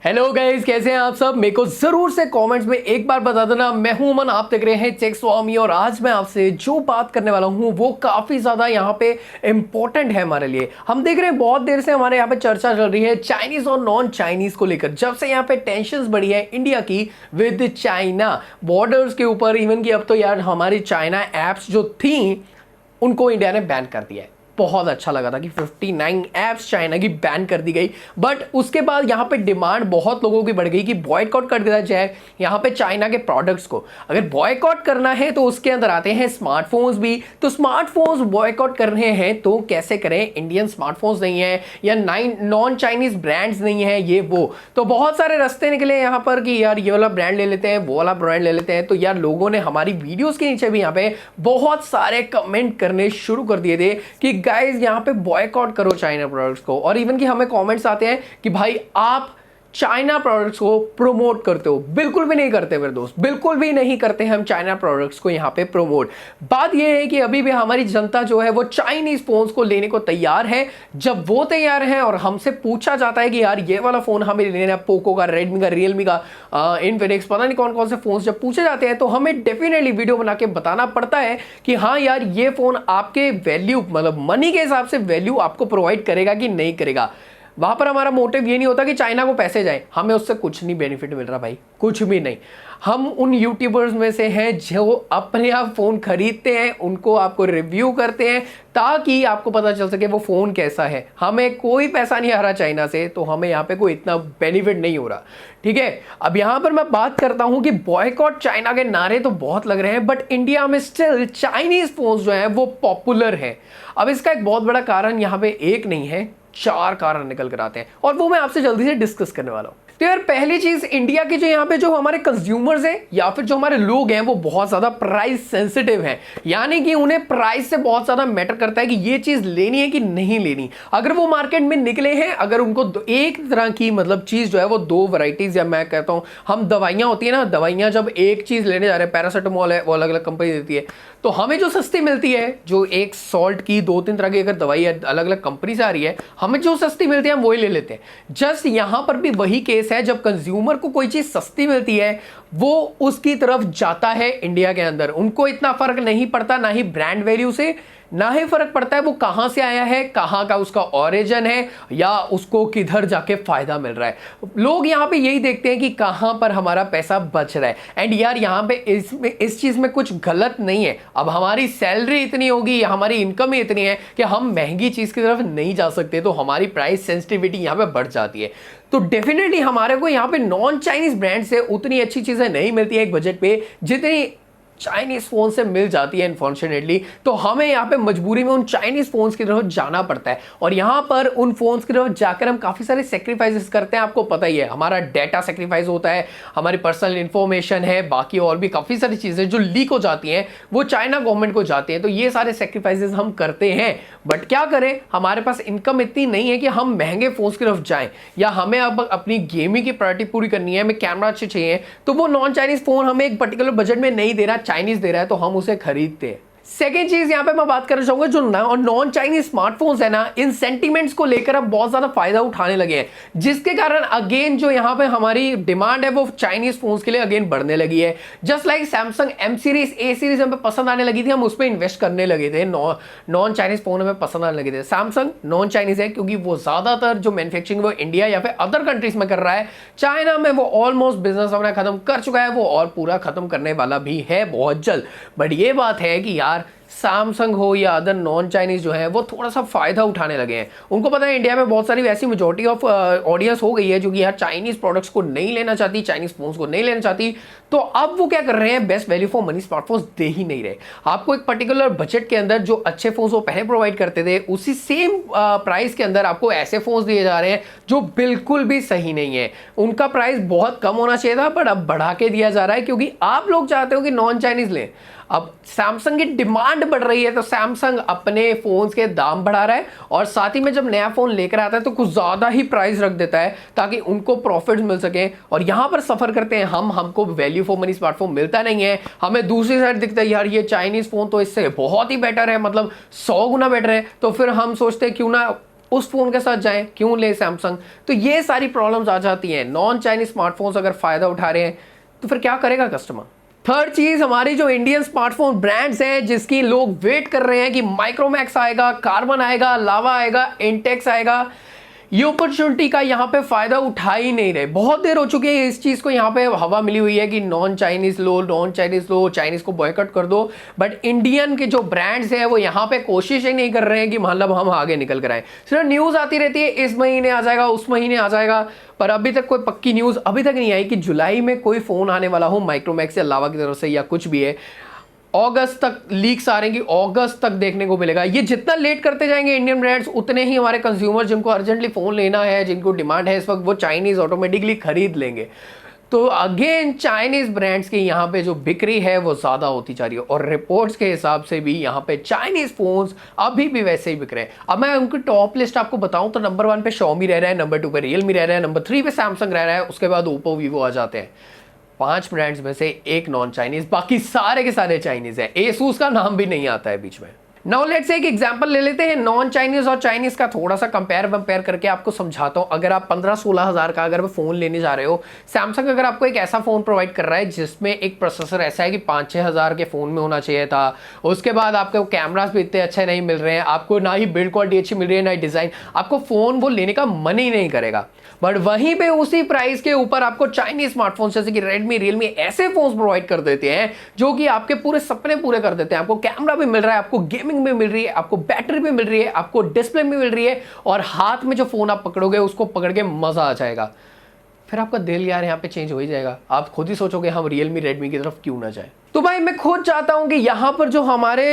Hello guys, कैसे हैं आप सब। मेरे को जरूर से कमेंट्स में एक बार बता देना। मैं हूं अमन, आप देख रहे हैं टेक स्वामी और आज मैं आपसे जो बात करने वाला हूं वो काफी ज्यादा यहां पे इंपॉर्टेंट है हमारे लिए। हम देख रहे हैं बहुत देर से हमारे यहाँ पे चर्चा चल रही है चाइनीज और नॉन चाइनीज को लेकर। जब से यहाँ पे टेंशन बढ़ी है इंडिया की विद चाइना बॉर्डर्स के ऊपर, इवन की अब तो यार हमारी चाइना एप्स जो थी उनको इंडिया ने बैन कर दिया है। बहुत अच्छा लगा था कि 59 ऐप्स चाइना की बैन कर दी गई, बट उसके बाद यहाँ पे डिमांड बहुत लोगों की बढ़ गई कि बॉयकॉट कर दिया जाए यहाँ पे चाइना के प्रोडक्ट्स को। अगर बॉयकॉट करना है तो उसके अंदर आते हैं स्मार्टफोन्स भी। तो स्मार्टफोन्स बॉयकॉट करने हैं तो कैसे करें, इंडियन स्मार्टफोन्स नहीं है या नॉन चाइनीज ब्रांड्स नहीं है ये वो, तो बहुत सारे रास्ते निकले यहाँ पर कि यार ये वाला ब्रांड ले लेते हैं, वो वाला ब्रांड ले लेते हैं। तो यार लोगों ने हमारी वीडियोस के नीचे भी यहाँ पे बहुत सारे कमेंट करने शुरू कर दिए थे कि गाइस यहां पे बॉयकॉट करो चाइना प्रोडक्ट्स को। और इवन कि हमें कमेंट्स आते हैं कि भाई आप चाइना प्रोडक्ट्स को प्रमोट करते हो। बिल्कुल भी नहीं करते मेरे दोस्त, बिल्कुल भी नहीं करते हम चाइना प्रोडक्ट्स को यहां पे प्रमोट। बात यह है कि अभी भी हमारी जनता जो है वो चाइनीज फोन्स को लेने को तैयार है। जब वो तैयार है और हमसे पूछा जाता है कि यार ये वाला फोन हमें लेना है, पोको का, रेडमी का, रियलमी का, इन्फिनिक्स, पता नहीं कौन कौन से फोन जब पूछे जाते हैं तो हमें डेफिनेटली वीडियो बना के बताना पड़ता है कि हाँ यार ये फोन आपके वैल्यू मतलब मनी के हिसाब से वैल्यू आपको प्रोवाइड करेगा कि नहीं करेगा। वहां पर हमारा मोटिव ये नहीं होता कि चाइना को पैसे जाए, हमें उससे कुछ नहीं बेनिफिट मिल रहा भाई, कुछ भी नहीं। हम उन यूट्यूबर्स में से हैं जो अपने आप फोन खरीदते हैं, उनको आपको रिव्यू करते हैं ताकि आपको पता चल सके वो फोन कैसा है। हमें कोई पैसा नहीं आ रहा चाइना से, तो हमें यहाँ पे कोई इतना बेनिफिट नहीं हो रहा। ठीक है, अब यहाँ पर मैं बात करता हूँ कि बॉयकॉट चाइना के नारे तो बहुत लग रहे हैं, बट इंडिया में स्टिल चाइनीज फोन्स जो है वो पॉपुलर है। अब इसका एक बहुत बड़ा कारण यहाँ पे एक नहीं है, 4 कारण निकल कर आते हैं और वो मैं आपसे जल्दी से डिस्कस करने वाला हूं। तो यार पहली चीज, इंडिया के जो यहाँ पे जो हमारे कंज्यूमर्स हैं या फिर जो हमारे लोग हैं वो बहुत ज्यादा प्राइस सेंसिटिव हैं। यानी कि उन्हें प्राइस से बहुत ज्यादा मैटर करता है कि ये चीज लेनी है कि नहीं लेनी। अगर वो मार्केट में निकले हैं, अगर उनको एक तरह की मतलब चीज जो है वो 2 वैरायटीज, या मैं कहता हूं हम दवाइयां होती है ना, दवाइयां जब एक चीज लेने जा रहे हैं, पैरासिटामोल है वो अलग अलग कंपनी देती है, तो हमें जो सस्ती मिलती है, जो एक सॉल्ट की 2-3 तरह की अगर दवाई अलग अलग कंपनी से आ रही है, हमें जो सस्ती मिलती है हम वही ले लेते हैं। जस्ट यहां पर भी वही केस है, जब कंज्यूमर को कोई चीज सस्ती मिलती है वो उसकी तरफ जाता है। इंडिया के अंदर उनको इतना फर्क नहीं पड़ता, ना ही ब्रांड वैल्यू से, ना ही फर्क पड़ता है वो कहां से आया है, कहां का उसका ओरिजिन है, या उसको किधर जाके फायदा मिल रहा है। लोग यहां पे यही देखते हैं कि कहां पर हमारा पैसा बच रहा है। एंड यार यहां पे इस चीज में कुछ गलत नहीं है। अब हमारी सैलरी इतनी होगी या हमारी इनकम ही इतनी है कि हम महंगी चीज की तरफ नहीं जा सकते, तो हमारी प्राइस सेंसिटिविटी यहां पे बढ़ जाती है। तो डेफिनेटली हमारे को यहां पे नॉन चाइनीज ब्रांड से उतनी अच्छी चीजें नहीं मिलती है एक बजट पे जितनी चाइनीज फोन से मिल जाती है अनफॉर्चुनेटली। तो हमें यहाँ पे मजबूरी में उन चाइनीज फोन्स की तरफ जाना पड़ता है और यहाँ पर उन फोन्स की तरफ जाकर हम काफी सारे सेक्रीफाइसेस करते हैं। आपको पता ही है, हमारा डेटा सेक्रीफाइस होता है, हमारी पर्सनल इंफॉर्मेशन है, बाकी और भी काफी सारी चीजें जो लीक हो जाती हैं वो चाइना गवर्नमेंट को जाती हैं। तो ये सारे सेक्रीफाइसेस हम करते हैं, बट क्या करें, हमारे पास इनकम इतनी नहीं है कि हम महंगे फोन्स की तरफ जाएं, या हमें अब अपनी गेमिंग की प्रायोरिटी पूरी करनी है, हमें कैमरा अच्छे चाहिए, तो वो नॉन चाइनीज फोन हमें एक पर्टिकुलर बजट में नहीं दे रहा, चाइनीज दे रहा है, तो हम उसे खरीदते हैं। सेकेंड चीज यहां पे मैं बात करना चाहूंगा, जो नॉन चाइनीज स्मार्टफोन्स है ना, इन सेंटीमेंट्स को लेकर अब बहुत ज्यादा फायदा उठाने लगे हैं, जिसके कारण अगेन जो यहां पे हमारी डिमांड है वो चाइनीज फोन्स के लिए अगेन बढ़ने लगी है। Just like Samsung M series, A series हमें पसंद आने लगी थी, हम उस पर इन्वेस्ट करने लगे थे। नॉन चाइनीज फोन हमें पसंद आने लगे थे। सैमसंग नॉन चाइनीज है क्योंकि वो ज्यादातर जो मैन्युफैक्चरिंग वो इंडिया या फिर अदर कंट्रीज में कर रहा है। चाइना में वो ऑलमोस्ट बिजनेस अपना खत्म कर चुका है, वो और पूरा खत्म करने वाला भी है बहुत जल्द। बट ये बात है कि यार सैमसंग हो या अदर नॉन चाइनीज जो है वो थोड़ा सा फायदा उठाने लगे हैं। उनको पता है इंडिया में बहुत सारी वैसी मेजॉरिटी ऑफ ऑडियंस हो गई है जो कि यार चाइनीज प्रोडक्ट्स को नहीं लेना चाहती, चाइनीज फोन्स को नहीं लेना चाहती। तो अब वो क्या कर रहे हैं, best value for money smartphones दे ही नहीं रहे। आपको एक पर्टिकुलर बजट के अंदर जो अच्छे फोन्स वो पहले प्रोवाइड करते थे, उसी सेम प्राइस के अंदर आपको ऐसे फोन्स दिए जा रहे हैं जो बिल्कुल भी सही नहीं है। उनका प्राइस बहुत कम होना चाहिए था, बट अब बढ़ा के दिया जा रहा है क्योंकि आप लोग चाहते हो कि नॉन चाइनीज लें। अब सैमसंग की डिमांड बढ़ रही है तो सैमसंग अपने फोन्स के दाम बढ़ा रहा है और साथ ही में जब नया फोन लेकर आता है तो कुछ ज्यादा ही प्राइस रख देता है ताकि उनको प्रॉफिट्स मिल सके। और यहां पर सफर करते हैं हमको वैल्यू फॉर मनी स्मार्टफोन मिलता नहीं है। हमें दूसरी साइड दिखता है यार ये चाइनीज फोन तो इससे बहुत ही बेटर है, मतलब 100 गुना बेटर है। तो फिर हम सोचते हैं क्यों ना उस फ़ोन के साथ जाएं, क्यों लें सैमसंग। तो ये सारी प्रॉब्लम्स आ जाती हैं। नॉन चाइनीज स्मार्टफोन्स अगर फ़ायदा उठा रहे हैं तो फिर क्या करेगा कस्टमर। थर्ड चीज, हमारी जो इंडियन स्मार्टफोन ब्रांड्स हैं जिसकी लोग वेट कर रहे हैं कि माइक्रोमैक्स आएगा, कार्बन आएगा, लावा आएगा, इंटेक्स आएगा, ये अपॉर्चुनिटी का यहाँ पे फायदा उठा ही नहीं रहे। बहुत देर हो चुकी है इस चीज को यहाँ पे हवा मिली हुई है कि नॉन चाइनीज लो, नॉन चाइनीज लो, चाइनीज को बॉयकॉट कर दो, बट इंडियन के जो ब्रांड्स हैं वो यहाँ पे कोशिश ही नहीं कर रहे हैं कि मतलब हम आगे निकल कर आए। सिर्फ न्यूज आती रहती है इस महीने आ जाएगा, उस महीने आ जाएगा, पर अभी तक कोई पक्की न्यूज अभी तक नहीं आई कि जुलाई में कोई फोन आने वाला हो माइक्रोमैक्स या लावा की तरफ से या कुछ भी है। अगस्त तक लीक्स आ रहे हैं कि अगस्त तक देखने को मिलेगा। ये जितना लेट करते जाएंगे इंडियन ब्रांड्स, उतने ही हमारे कंज्यूमर जिनको अर्जेंटली फोन लेना है, जिनको डिमांड है इस वक्त, वो चाइनीज ऑटोमेटिकली खरीद लेंगे। तो अगेन चाइनीज ब्रांड्स की यहाँ पे जो बिक्री है वो ज्यादा होती जा रही है, और रिपोर्ट्स के हिसाब से भी यहाँ पे चाइनीज फोन्स अभी भी वैसे ही बिक रहे हैं। अब मैं उनकी टॉप लिस्ट आपको बताऊं तो नंबर 1 पे Xiaomi रह रहा है, नंबर 2 पे Realme रह रहा है, नंबर 3 पे Samsung रह रहा है, उसके बाद Oppo, Vivo आ जाते हैं। 5 ब्रांड्स में से एक नॉन चाइनीज, बाकी सारे के सारे चाइनीज है। Asus का नाम भी नहीं आता है बीच में। नाउ लेट्स से एक एग्जांपल ले लेते हैं नॉन चाइनीज और चाइनीज का, थोड़ा सा कंपेयर करके आपको समझाता हूं। अगर आप 15-16 हज़ार का अगर फोन लेने जा रहे हो, सैमसंग अगर आपको एक ऐसा फोन प्रोवाइड कर रहा है जिसमें एक प्रोसेसर ऐसा है कि 5-6 हज़ार के फोन में होना चाहिए था, उसके बाद आपको कैमरास भी इतने अच्छे नहीं मिल रहे हैं, आपको ना ही बिल्ड क्वालिटी अच्छी मिल रही है ना ही डिजाइन, आपको फोन वो लेने का मन ही नहीं करेगा। बट वहीं पे उसी प्राइस के ऊपर आपको चाइनीज स्मार्टफोन जैसे कि रेडमी, रियलमी ऐसे फोन प्रोवाइड कर देते हैं जो कि आपके पूरे सपने पूरे कर देते हैं। आपको कैमरा भी मिल रहा है, आपको गेमिंग भी मिल रही है, आपको बैटरी भी मिल रही है, आपको डिस्प्ले भी मिल रही है, और हाथ में जो फोन आप पकड़ोगे उसको पकड़ के मजा आ जाएगा। फिर आपका दिल यार यहाँ पे चेंज हो ही जाएगा। आप खुद ही सोचोगे हम रियलमी, रेडमी की तरफ क्यों ना जाए। तो भाई मैं खुद चाहता हूं कि यहां पर जो हमारे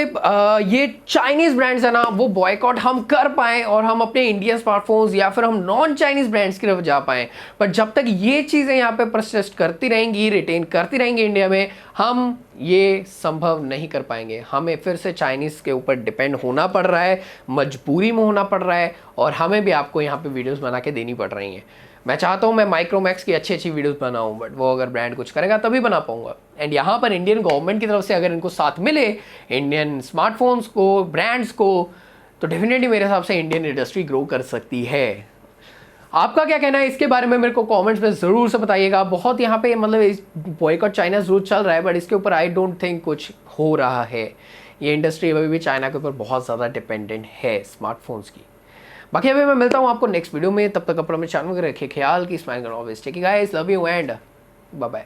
ये चाइनीज ब्रांड्स है ना, वो बॉयकॉट हम कर पाएं और हम अपने इंडियन स्मार्टफोन्स या फिर हम नॉन चाइनीज ब्रांड्स की तरफ जा पाएं। पर जब तक ये चीजें यहाँ पे परसिस्ट करती रहेंगी, रिटेन करती रहेंगी इंडिया में, हम ये संभव नहीं कर पाएंगे। हमें फिर से चाइनीज के ऊपर डिपेंड होना पड़ रहा है, मजबूरी में होना पड़ रहा है, और हमें भी आपको यहाँ पे वीडियोस बना के देनी पड़ रही हैं। मैं चाहता हूँ मैं माइक्रोमैक्स की अच्छी वीडियोस बनाऊँ, बट वो अगर ब्रांड कुछ करेगा तभी बना पाऊंगा। एंड यहाँ पर इंडियन गवर्नमेंट की तरफ से अगर इनको साथ मिले इंडियन स्मार्टफोन्स को, ब्रांड्स को, तो डेफिनेटली मेरे हिसाब से इंडियन इंडस्ट्री ग्रो कर सकती है। आपका क्या कहना है इसके बारे में मेरे को कमेंट्स में ज़रूर से बताइएगा। बहुत यहाँ पे मतलब बॉयकॉट चाइना जरूर चल रहा है, बट इसके ऊपर आई डोंट थिंक कुछ हो रहा है। ये इंडस्ट्री अभी भी चाइना के ऊपर बहुत ज़्यादा डिपेंडेंट है स्मार्टफोन्स की। बाकी अभी मैं मिलता हूँ आपको नेक्स्ट वीडियो में, तब तक अपना चैनल में रखिए ख्याल की smile always take care guys, love you and bye bye.